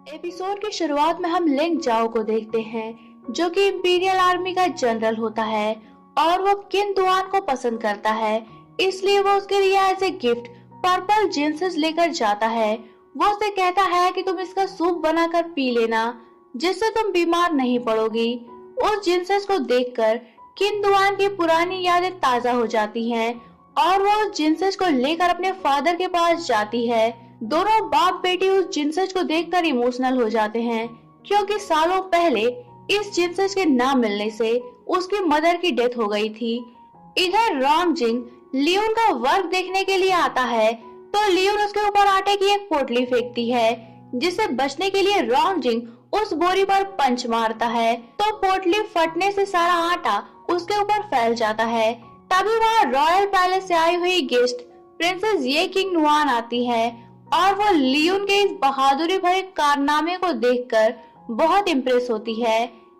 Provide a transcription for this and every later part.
Episode की शुरुआत में हम लिंग जाओ को देखते हैं, जो कि इंपीरियल आर्मी का जनरल होता है और वो किन दुआन को पसंद करता है, इसलिए वो उसके लिए एज ए गिफ्ट पर्पल जिंसेस लेकर जाता है। वो उसे कहता है कि तुम इसका सूप बनाकर पी लेना, जिससे तुम बीमार नहीं पड़ोगी। उस जिंसेस को देखकर किन दुआन की पुरानी यादें ताजा हो जाती हैं और वो उस जिंसेस को लेकर अपने फादर के पास जाती है। दोनों बाप बेटी उस जिंसेस को देखकर इमोशनल हो जाते हैं, क्योंकि सालों पहले इस जिंसेस के ना मिलने से उसकी मदर की डेथ हो गई थी। इधर रॉन्गजिंग लियोन का वर्क देखने के लिए आता है, तो लियोन उसके ऊपर आटे की एक पोटली फेंकती है, जिससे बचने के लिए रॉन्गजिंग उस बोरी पर पंच मारता है, तो पोटली फटने से सारा आटा उसके ऊपर फैल जाता है। तभी वहाँ रॉयल पैलेस से आई हुई गेस्ट प्रिंसेस ये किंग नुआन आती है और वो लियोन के इस बहादुरी भरे कारनामे को देखकर बहुत इम्प्रेस होती है।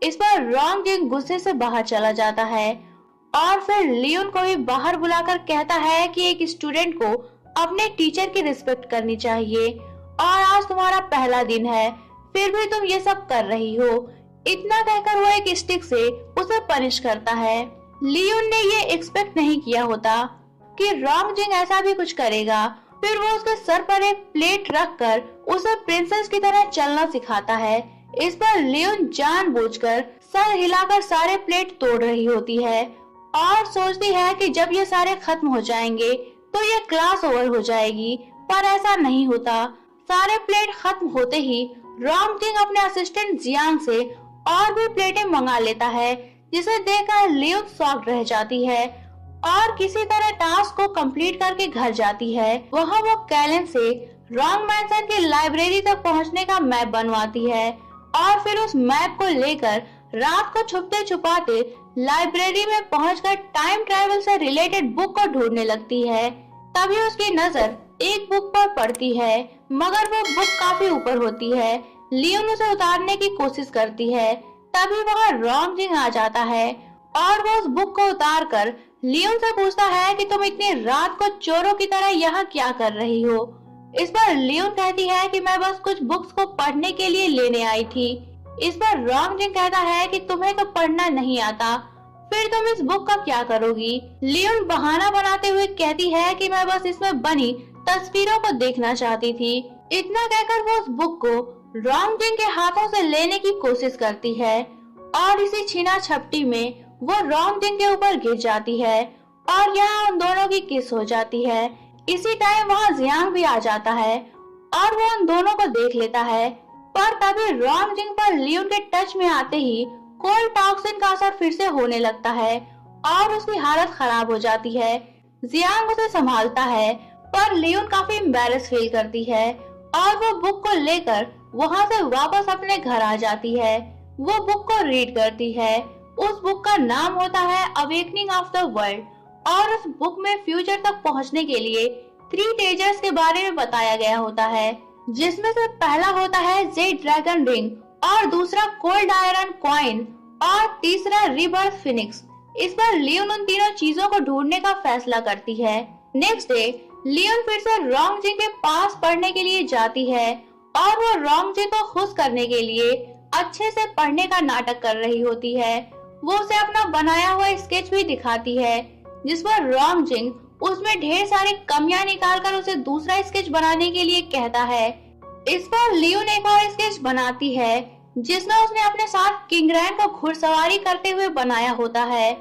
इस पर रॉन्गजिंग गुस्से से बाहर चला जाता है और फिर लियोन को भी बाहर बुलाकर कहता है कि एक स्टूडेंट को अपने टीचर की रिस्पेक्ट करनी चाहिए और आज तुम्हारा पहला दिन है, फिर भी तुम ये सब कर रही हो। इतना कहकर वो एक स्टिक से उसे पनिश करता है। लियोन ने ये एक्सपेक्ट नहीं किया होता कि रॉन्गजिंग ऐसा भी कुछ करेगा। फिर वो उसके सर पर एक प्लेट रखकर उसे प्रिंसेस की तरह चलना सिखाता है। इस पर लियोन जानबूझकर सर हिलाकर सारे प्लेट तोड़ रही होती है और सोचती है कि जब ये सारे खत्म हो जाएंगे तो ये क्लास ओवर हो जाएगी, पर ऐसा नहीं होता। सारे प्लेट खत्म होते ही रॉन्गजिंग अपने असिस्टेंट जियांग से और भी प्लेटें मंगा लेता है, जिसे देखकर लियोन शॉक्ड रह जाती है और किसी तरह टास्क को कंप्लीट करके घर जाती है। वहाँ वो कैलन से रॉन्ग मैंसन की लाइब्रेरी तक पहुँचने का मैप बनवाती है और फिर उस मैप को लेकर रात को छुपते छुपाते लाइब्रेरी में पहुंचकर टाइम ट्रैवल से रिलेटेड बुक को ढूंढने लगती है। तभी उसकी नजर एक बुक पर पड़ती है, मगर वो बुक काफी ऊपर होती है। लियोन उसे उतारने की कोशिश करती है, तभी वहाँ रॉन्गजिंग आ जाता है और वो उस बुक को उतार कर लियोन से पूछता है कि तुम इतनी रात को चोरों की तरह यहाँ क्या कर रही हो। इस पर लियोन कहती है कि मैं बस कुछ बुक्स को पढ़ने के लिए लेने आई थी। इस पर रॉन्गजिंग कहता है कि तुम्हें तो पढ़ना नहीं आता, फिर तुम इस बुक का क्या करोगी। लियोन बहाना बनाते हुए कहती है कि मैं बस इसमें बनी तस्वीरों को देखना चाहती थी। इतना कहकर वो उस बुक को रॉन्गजिंग के हाथों से लेने की कोशिश करती है और इसी छीना झपटी में वो रॉन्गजिंग के ऊपर गिर जाती है और यहाँ उन दोनों की किस हो जाती है। इसी टाइम वहाँ जियांग भी आ जाता है और वो उन दोनों को देख लेता है, पर तभी रॉन्गजिंग पर लियोन के टच में आते ही कोल्ड टॉक्सिन का असर फिर से होने लगता है और उसकी हालत खराब हो जाती है। जियांग उसे संभालता है, पर लियोन काफी एम्बैरेस फील करती है और वो बुक को लेकर वहाँ से वापस अपने घर आ जाती है। वो बुक को रीड करती है। उस बुक का नाम होता है अवेकनिंग ऑफ द वर्ल्ड और उस बुक में फ्यूचर तक पहुंचने के लिए 3 टेजर्स के बारे में बताया गया होता है, जिसमें से पहला होता है जेड ड्रैगन रिंग और दूसरा कोल्ड आयरन कॉइन और तीसरा रिबर्थ फिनिक्स। इस पर लियोन उन तीनों चीजों को ढूंढने का फैसला करती है। नेक्स्ट डे लियोन फिर से रॉन्गजिंग के पास पढ़ने के लिए जाती है और वो रॉन्गजिंग को खुश करने के लिए अच्छे से पढ़ने का नाटक कर रही होती है। वो उसे अपना बनाया हुआ स्केच भी दिखाती है, जिस पर रॉन्गजिंग उसमें ढेर सारी कमियां निकालकर उसे दूसरा स्केच बनाने के लिए कहता है। इस पर लियोन एक और स्केच बनाती है, जिसमें उसने अपने साथ किंग रैन को घुड़सवारी करते हुए बनाया होता है।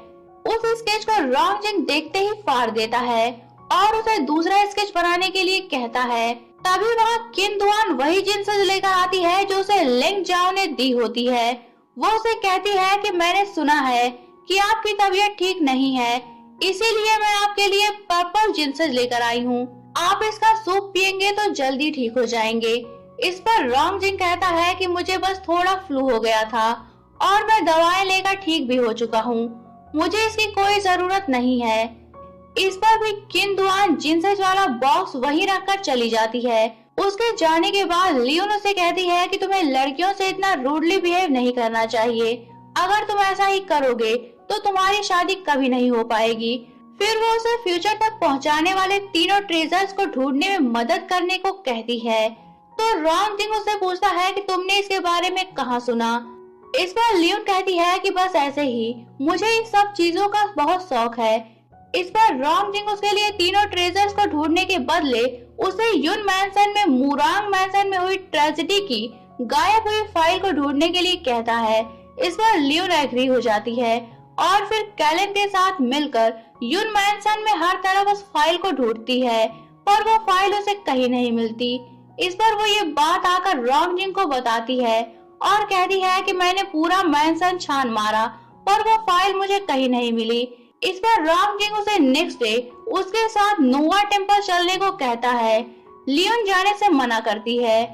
उस स्केच को रॉन्गजिंग देखते ही फाड़ देता है और उसे दूसरा स्केच बनाने के लिए कहता है। तभी वहाँ किन दुआन वही जिंसेस लेकर आती है जो उसे लिंग जाओ ने दी होती है। वो उसे कहती है कि मैंने सुना है कि आपकी तबीयत ठीक नहीं है, इसीलिए मैं आपके लिए पर्पल जिंसेस लेकर आई हूँ। आप इसका सूप पियेंगे तो जल्दी ठीक हो जाएंगे। इस पर रॉन्गजिंग कहता है कि मुझे बस थोड़ा फ्लू हो गया था और मैं दवाएं लेकर ठीक भी हो चुका हूँ, मुझे इसकी कोई जरूरत नहीं है। इस पर भी किन दुआन जिंसेस वाला बॉक्स वहीं रखकर चली जाती है। उसके जाने के बाद लियोन उसे कहती है कि तुम्हें लड़कियों से इतना रूडली बिहेव नहीं करना चाहिए, अगर तुम ऐसा ही करोगे तो तुम्हारी शादी कभी नहीं हो पाएगी। फिर वो उसे फ्यूचर तक पहुंचाने वाले तीनों ट्रेजर्स को ढूंढने में मदद करने को कहती है। तो रॉन्ग जिंग उससे पूछता है कि तुमने इसके बारे में कहाँ सुना। इस पर लियोन कहती है कि बस ऐसे ही, मुझे इन सब चीजों का बहुत शौक है। इस पर रॉन्ग जिंग उसके लिए तीनों ट्रेजर्स को ढूंढने के बदले उसे युन मैंसन में मुरांग मैंसन में हुई ट्रेजेडी की गायब हुई फाइल को ढूंढने के लिए कहता है। इस पर लियोन एग्री हो जाती है और फिर कैलन के साथ मिलकर युन मैंसन में हर तरफ उस फाइल को ढूंढती है, पर वो फाइल उसे कहीं नहीं मिलती। इस पर वो ये बात आकर रॉन्ग जिंग को बताती है और कहती है कि मैंने पूरा मैंसन छान मारा पर वो फाइल मुझे कहीं नहीं मिली। इस पर रॉन्ग जिंग उसे नेक्स्ट डे उसके साथ नोवा टेम्पल चलने को कहता है। लियोन जाने से मना करती है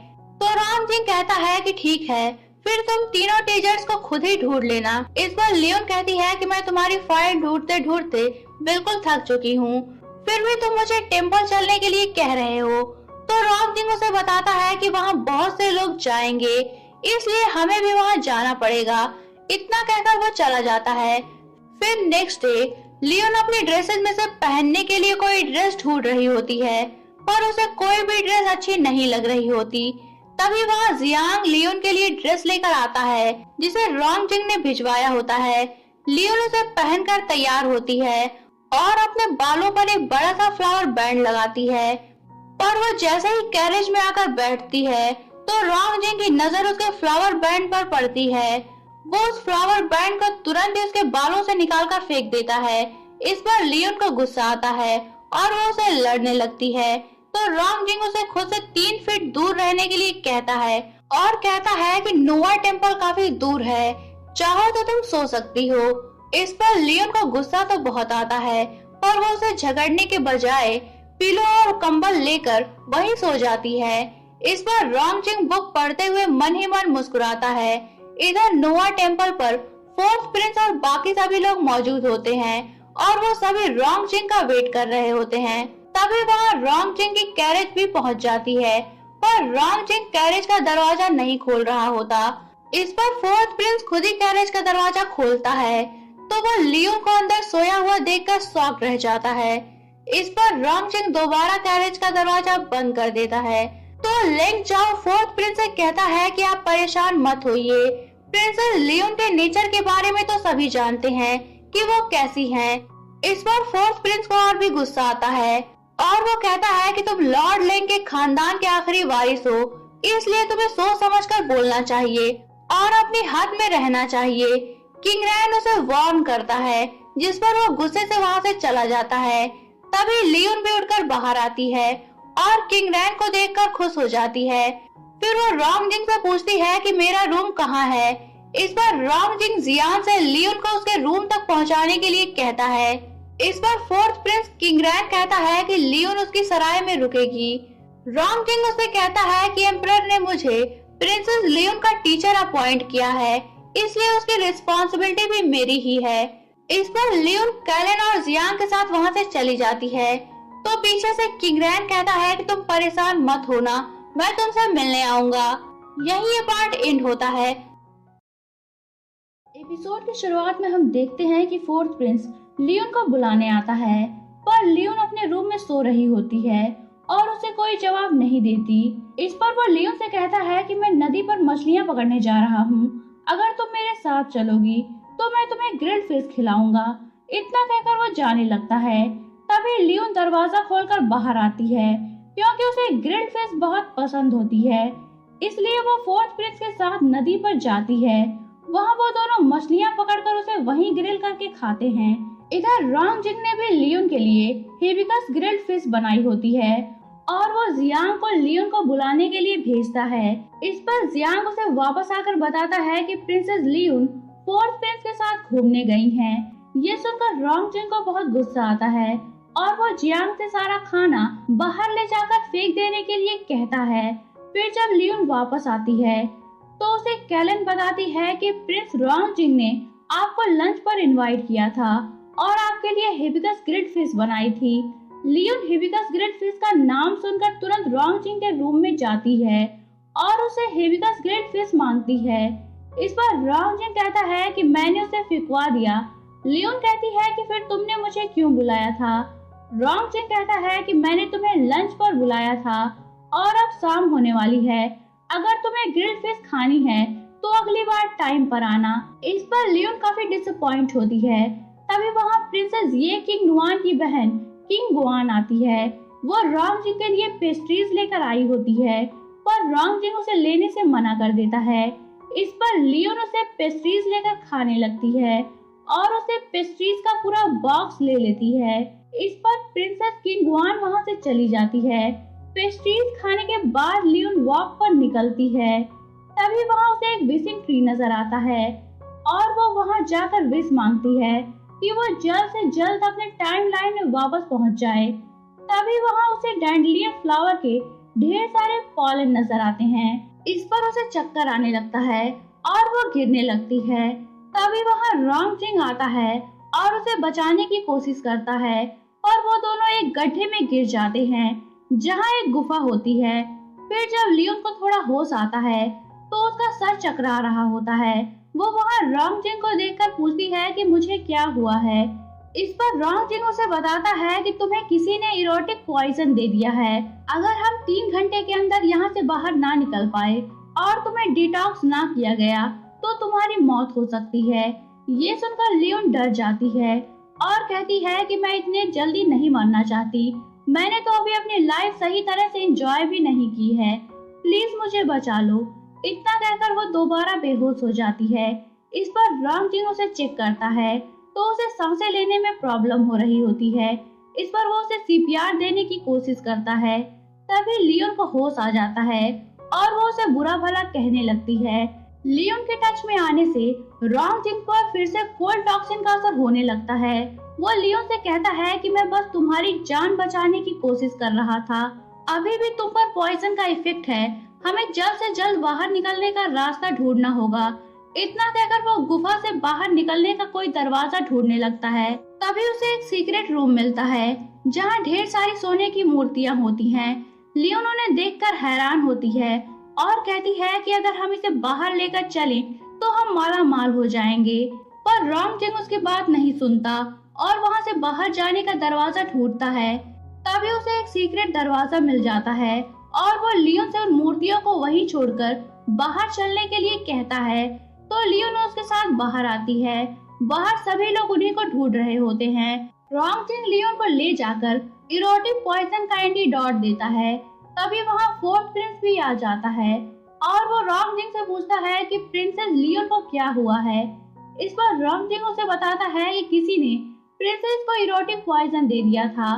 तो रॉन्ग जिंग कहता है कि ठीक है, फिर तुम तीनों टीचर्स को खुद ही ढूंढ लेना। इस पर लियोन कहती है कि मैं तुम्हारी फाइल ढूंढते ढूंढते बिल्कुल थक चुकी हूँ, फिर भी तुम मुझे टेम्पल चलने के लिए कह रहे हो। तो रॉन्ग जिंग उसे बताता है कि वहाँ बहुत से लोग जाएंगे, इसलिए हमें भी वहाँ जाना पड़ेगा। इतना कहकर वो चला जाता है। फिर नेक्स्ट डे लियोन अपनी ड्रेसेस में से पहनने के लिए कोई ड्रेस ढूंढ रही होती है, पर उसे कोई भी ड्रेस अच्छी नहीं लग रही होती। तभी वहाँ जियांग लियोन के लिए ड्रेस लेकर आता है जिसे रॉन्ग जिंग ने भिजवाया होता है। लियोन उसे पहनकर तैयार होती है और अपने बालों पर एक बड़ा सा फ्लावर बैंड लगाती है, पर वो जैसे ही कैरेज में आकर बैठती है तो रॉन्ग जिंग की नजर उसके फ्लावर बैंड पर पड़ती है। वो उस फ्लावर बैंड को तुरंत ही उसके बालों से निकालकर फेंक देता है। इस पर लियोन को गुस्सा आता है और वो उसे लड़ने लगती है। तो रॉन्ग जिंग उसे खुद से 3 फीट दूर रहने के लिए कहता है और कहता है कि नोवा टेम्पल काफी दूर है, चाहो तो तुम सो सकती हो। इस पर लियोन को गुस्सा तो बहुत आता है, पर वो उसे झगड़ने के बजाय पिलो और कंबल लेकर वहीं सो जाती है। इस पर रॉन्ग जिंग बुक पढ़ते हुए मन ही मन मुस्कुराता है। इधर नोवा टेम्पल पर फोर्थ प्रिंस और बाकी सभी लोग मौजूद होते हैं और वो सभी रॉन्ग जिंग का वेट कर रहे होते हैं। तभी वहाँ रॉन्ग जिंग की कैरेज भी पहुँच जाती है, पर रॉन्ग जिंग कैरेज का दरवाजा नहीं खोल रहा होता। इस पर फोर्थ प्रिंस खुद ही कैरेज का दरवाजा खोलता है तो वो लियोन को अंदर सोया हुआ देखकर शॉक रह जाता है। इस पर रॉन्ग जिंग दोबारा कैरेज का दरवाजा बंद कर देता है। तो लेंग जाओ फोर्थ प्रिंस से कहता है कि आप परेशान मत होइए, प्रिंसेस लियोन के नेचर के बारे में तो सभी जानते हैं कि वो कैसी हैं। इस पर फोर्थ प्रिंस को और भी गुस्सा आता है और वो कहता है कि तुम लॉर्ड लेंग के खानदान के आखिरी वारिस हो, इसलिए तुम्हें सोच समझकर बोलना चाहिए और अपनी हद में रहना चाहिए। किंग रैन उसे वार्न करता है, जिस पर वो गुस्से से वहाँ से चला जाता है। तभी लियोन भी उठकर बाहर आती है और किंग रैन को देखकर खुश हो जाती है। फिर वो रॉन्ग जिंग से पूछती है कि मेरा रूम कहाँ है। इस पर रॉन्ग जिंग जियान से लियोन को उसके रूम तक पहुँचाने के लिए कहता है। इस पर फोर्थ प्रिंस किंग रैन कहता है कि लियोन उसकी सराय में रुकेगी। रॉन्ग जिंग उसे कहता है कि एम्परर ने मुझे प्रिंसेस लियोन का टीचर अपॉइंट किया है, इसलिए उसकी रिस्पॉन्सिबिलिटी भी मेरी ही है। इस पर लियोन कैलन और जियांग के साथ वहाँ से चली जाती है तो पीछे से किंग रैन कहता है कि तुम परेशान मत होना, मैं तुमसे मिलने आऊंगा। यही ये पार्ट एंड होता है। एपिसोड की शुरुआत में हम देखते हैं कि फोर्थ प्रिंस लियोन को बुलाने आता है, पर लियोन अपने रूम में सो रही होती है और उसे कोई जवाब नहीं देती। इस पर वो लियोन से कहता है कि मैं नदी पर मछलियाँ पकड़ने जा रहा हूँ, अगर तुम मेरे साथ चलोगी तो मैं तुम्हें ग्रिल्ड फिश खिलाऊंगा। इतना कहकर वो जाने लगता है। तभी लियोन दरवाजा खोलकर बाहर आती है क्योंकि उसे ग्रिल्ड फिश बहुत पसंद होती है, इसलिए वो फोर्थ प्रिंस के साथ नदी पर जाती है। वहाँ वो दोनों मछलियाँ पकड़कर उसे वहीं ग्रिल करके खाते हैं। इधर रॉन्ग जिंग ने भी लियोन के लिए हिबिस्कस ग्रिल्ड फिश बनाई होती है और वो जियांग को लियोन को बुलाने के लिए भेजता है। इस पर जियांग उसे वापस आकर बताता है कि प्रिंसेस लियोन फोर्थ प्रिंस के साथ घूमने गई हैं। ये सुनकर रॉन्ग जिंग को बहुत गुस्सा आता है और वो जियांग से सारा खाना बाहर ले जाकर फेंक देने के लिए कहता है। फिर जब लियोन वापस आती है तो उसे कैलन बताती है कि प्रिंस रॉन्ग जिंग ने आपको लंच पर इनवाइट किया था और आपके लिए हिबिस्कस ग्रिल्ड फिश बनाई थी। लियोन हिबिस्कस ग्रिल्ड फिश का नाम सुनकर तुरंत रॉन्ग जिंग के रूम में जाती है और उसे हिबिस्कस ग्रिल्ड फिश मांगती है। इस पर रॉन्ग जिंग कहता है कि मैंने उसे फिकवा दिया। लियोन कहती है कि फिर तुमने मुझे क्यों बुलाया था। रॉन्ग जिंग कहता है कि मैंने तुम्हें लंच पर बुलाया था और अब शाम होने वाली है। अगर तुम्हें ग्रिल्ड फिश खानी है तो अगली बार टाइम पर आना। इस पर लियोन काफी डिसअपॉइंट होती है। तभी वहाँ प्रिंसेस ये किंग नुआन की बहन किंग गुआन आती है। वो रोंगजिंग के लिए पेस्ट्रीज लेकर आई होती है, पर रोंगजिंग उसे लेने से मना कर देता है। इस पर लियोन उसे पेस्ट्रीज लेकर खाने लगती है और उसे पेस्ट्रीज का पूरा बॉक्स ले लेती है। इस पर प्रिंसेस किंग गुआन वहाँ से चली जाती है। पेस्ट्रीज खाने के बाद लियोन वॉक पर निकलती है। तभी वहाँ उसे एक विशिंग ट्री नजर आता है और वो वहाँ जाकर विश मांगती है कि वो जल्द से जल्द अपने टाइमलाइन में वापस पहुँच जाए। तभी वहाँ उसे डैंडेलियन फ्लावर के ढेर सारे पॉलन नजर आते हैं। इस पर उसे चक्कर आने लगता है और वो गिरने लगती है। तभी वहाँ रोंगजिंग आता है और उसे बचाने की कोशिश करता है, और वो दोनों एक गड्ढे में गिर जाते हैं जहाँ एक गुफा होती है। फिर जब लियोन को थोड़ा होश आता है तो उसका सर चकरा रहा होता है। वो वहाँ रोंगजिंग को देखकर पूछती है कि मुझे क्या हुआ है। इस पर रोंगजिंग उसे बताता है कि तुम्हें किसी ने इरोटिक पॉइजन दे दिया है। अगर हम 3 घंटे के अंदर यहाँ से बाहर ना निकल पाए और तुम्हें डिटॉक्स ना किया गया तो तुम्हारी मौत हो सकती है। ये सुनकर लियोन डर जाती है और कहती है कि मैं इतने जल्दी नहीं मरना चाहती। मैंने तो अभी अपनी लाइफ सही तरह से एंजॉय भी नहीं की है। प्लीज मुझे बचा लो। इतना कहकर वो दोबारा बेहोश हो जाती है। इस पर रोंगजिंग उसे चेक करता है तो उसे सांसें लेने में प्रॉब्लम हो रही होती है। इस पर वो उसे सीपीआर देने की कोशिश करता है। तभी लियोन को होश आ जाता है और वो उसे बुरा भला कहने लगती है। लियोन के टच में आने से रोंगजिंग पर फिर से कोल्ड टॉक्सिन का असर होने लगता है। वो लियोन से कहता है कि मैं बस तुम्हारी जान बचाने की कोशिश कर रहा था। अभी भी तुम पर पॉइजन का इफेक्ट है। हमें जल्द से जल्द बाहर निकलने का रास्ता ढूंढना होगा। इतना कहकर वो गुफा से बाहर निकलने का कोई दरवाजा ढूंढने लगता है। तभी उसे एक सीक्रेट रूम मिलता है जहाँ ढेर सारी सोने की मूर्तियाँ होती हैं। लियोन उन्हें देखकर हैरान होती है और कहती है कि अगर हम इसे बाहर लेकर चलें तो हम माला माल हो जाएंगे। पर रोंगजिंग उसकी बात नहीं सुनता और वहाँ से बाहर जाने का दरवाजा ढूंढता है। तभी उसे एक सीक्रेट दरवाजा मिल जाता है और वो लियोन से उन मूर्तियों को वहीं छोड़कर बाहर चलने के लिए कहता है। तो लियोन उसके साथ बाहर आती है। बाहर सभी लोग उन्हीं को ढूंढ रहे होते हैं। रोंगजिंग लियोन को ले जाकर इरोटिक पॉइजन का एंटीडोट देता है। तभी वहाँ फोर्थ प्रिंस भी आ जाता है और वो रोंगजिंग से पूछता है कि प्रिंसेस लियोन को क्या हुआ है। इस पर रोंगजिंग उसे बताता है कि किसी ने प्रिंसेस को इरोटिक पॉइजन दे दिया था।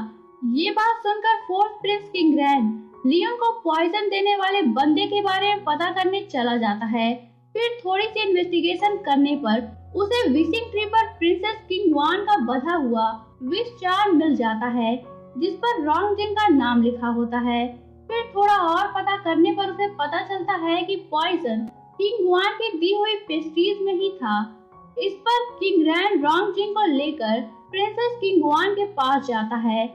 ये बात सुनकर फोर्थ प्रिंस किंगरैन लियोन को पॉइजन देने वाले बंदे के बारे में पता करने चला जाता है। फिर थोड़ी सी इन्वेस्टिगेशन करने पर उसे विशिंग ट्री पर प्रिंसेस किंग गुआन का बधा हुआ विश चार्म मिल जाता है जिस पर रोंगजिंग का नाम लिखा होता है। फिर थोड़ा और पता करने पर उसे पता चलता है कि पॉइजन किंग गुआन की दी हुई पेस्ट्रीज में ही था। इस पर किंगरैन रोंगजिंग को लेकर प्रिंसेस किंग गुआन के पास जाता है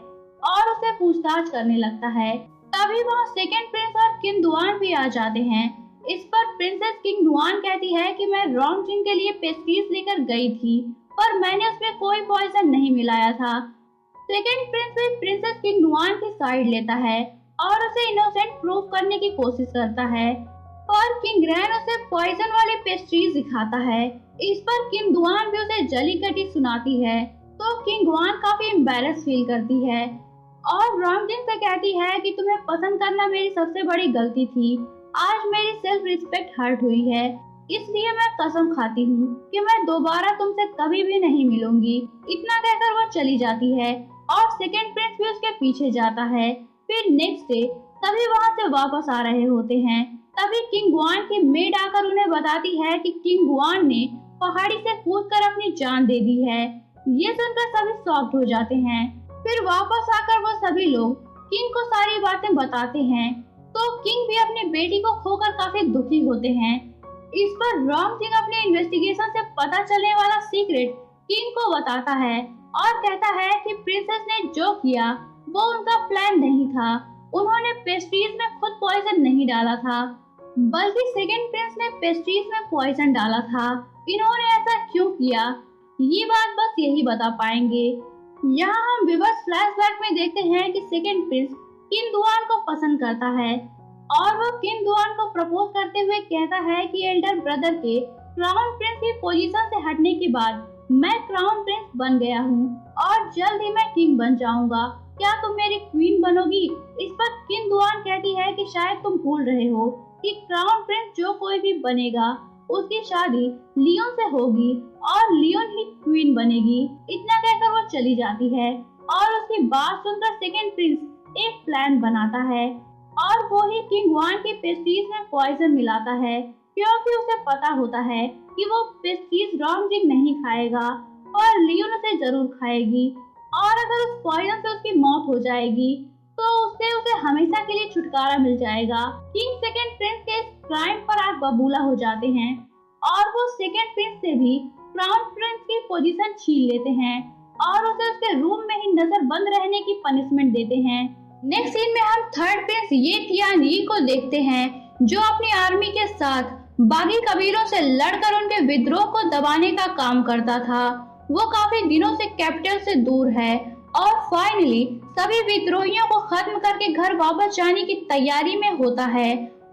और उसे पूछताछ करने लगता है। तभी वहाँ सेकंड प्रिंस और किंग दुआन भी आ जाते हैं। इस पर प्रिंसेस किंग दुआन कहती है कि मैं रोंगजिंग के लिए पेस्ट्रीज लेकर गई थी पर मैंने उसमें कोई पॉइजन नहीं मिलाया था। सेकंड प्रिंस भी प्रिंसेस किंग दुआन की साइड लेता है और उसे इनोसेंट प्रूव करने की कोशिश करता है, पर किंगरैन उसे पॉइजन वाली पेस्ट्रीज दिखाता है। इस पर किंग दुआन भी उसे जली कटी सुनाती है तो किंग गुआन काफी एम्बैरस फील करती है और रोंगजिंग से कहती है कि तुम्हें पसंद करना मेरी सबसे बड़ी गलती थी। आज मेरी सेल्फ रिस्पेक्ट हर्ट हुई है, इसलिए मैं कसम खाती हूँ कि मैं दोबारा तुमसे कभी भी नहीं मिलूंगी। इतना कहकर वो चली जाती है और सेकंड प्रिंस भी उसके पीछे जाता है। फिर नेक्स्ट डे सभी वहाँ से वापस आ रहे होते हैं। तभी किंग गुआन की मेड आकर उन्हें बताती है कि किंग गुआन ने पहाड़ी से कूदकर अपनी जान दे दी है। ये सुनकर सभी शॉक्ड हो जाते हैं। फिर वापस आकर वो सभी लोग किंग को सारी बातें बताते हैं तो किंग भी अपनी बेटी को खोकर काफी दुखी होते हैं। इस पर रोंगजिंग अपने इन्वेस्टिगेशन से पता चलने वाला सीक्रेट किंग को बताता है और कहता है कि प्रिंसेस ने जो किया वो उनका प्लान नहीं था। उन्होंने पेस्ट्रीज में खुद पॉइजन नहीं डाला था, बल्कि सेकंड प्रिंस ने पेस्ट्रीज में पॉइजन डाला था। इन्होंने ऐसा क्यों किया, ये बात बस यही बता पाएंगे। यहाँ हम विवर्स फ्लैशबैक में देखते हैं कि सेकंड प्रिंस किन दुआन को पसंद करता है और वो किन दुआन को प्रपोज करते हुए कहता है कि एल्डर ब्रदर के क्राउन प्रिंस की पोजीशन से हटने के बाद मैं क्राउन प्रिंस बन गया हूँ और जल्द ही मैं किंग बन जाऊंगा। क्या तुम मेरी क्वीन बनोगी? इस पर किन दुआन कहती है कि शायद तुम भूल रहे हो कि क्राउन प्रिंस जो कोई भी बनेगा उसकी शादी लियोन से होगी और लियोन ही क्वीन बनेगी। इतना कहकर वो चली जाती है और उसकी बात सुनकर सेकंड प्रिंस एक प्लान बनाता है और वो ही किंग वान की पेस्टीज में पॉइजन मिलाता है, क्योंकि उसे पता होता है कि वो पेस्टीज रॉन्जिंग नहीं खाएगा और लियोन उसे जरूर खाएगी और अगर उस पॉइजन से उसकी मौत हो जाएगी तो उससे उसे हमेशा के लिए छुटकारा मिल जाएगा। किंग सेकंड प्रिंस के इस क्राइम पर आग बबूला हो जाते हैं और वो सेकंड प्रिंस से भी क्राउन प्रिंस की पोजीशन छीन लेते हैं और उसे उसके रूम में ही नजर बंद रहने की पनिशमेंट देते हैं। नेक्स्ट सीन में हम थर्ड प्रिंस ये तियानी को देखते हैं जो अपनी आर्मी के साथ बागी कबीलों से लड़कर उनके विद्रोह को दबाने का काम करता था। वो काफी दिनों से कैपिटल से दूर है और फाइनली सभी विद्रोहियों को खत्म करके घर वापस जाने की तैयारी में होता है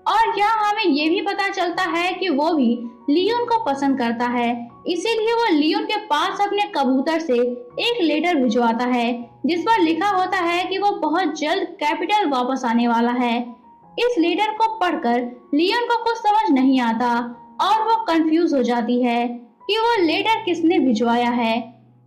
और यहाँ हमें ये भी पता चलता है कि वो भी लियोन को पसंद करता है, इसीलिए वो लियोन के पास अपने कबूतर से एक लेटर भिजवाता है जिस पर लिखा होता है कि वो बहुत जल्द कैपिटल वापस आने वाला है। इस लेटर को पढ़कर लियोन को कुछ समझ नहीं आता और वो कंफ्यूज हो जाती है कि वो लेटर किसने भिजवाया है।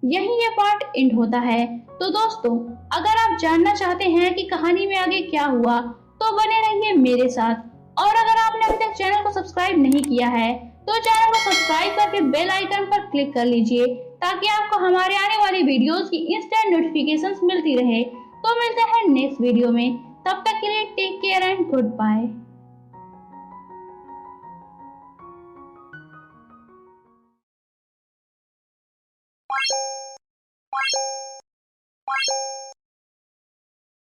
यही ये पार्ट एंड होता है। तो दोस्तों, अगर आप जानना चाहते हैं कि कहानी में आगे क्या हुआ तो बने रहिए मेरे साथ और अगर आपने अभी तक चैनल को सब्सक्राइब नहीं किया है तो चैनल को सब्सक्राइब करके बेल आइकन पर क्लिक कर लीजिए ताकि आपको हमारे आने वाली वीडियोस की इंस्टेंट नोटिफिकेशंस मिलती रहे। तो मिलते हैं नेक्स्ट वीडियो में, तब तक के लिए take care and good bye.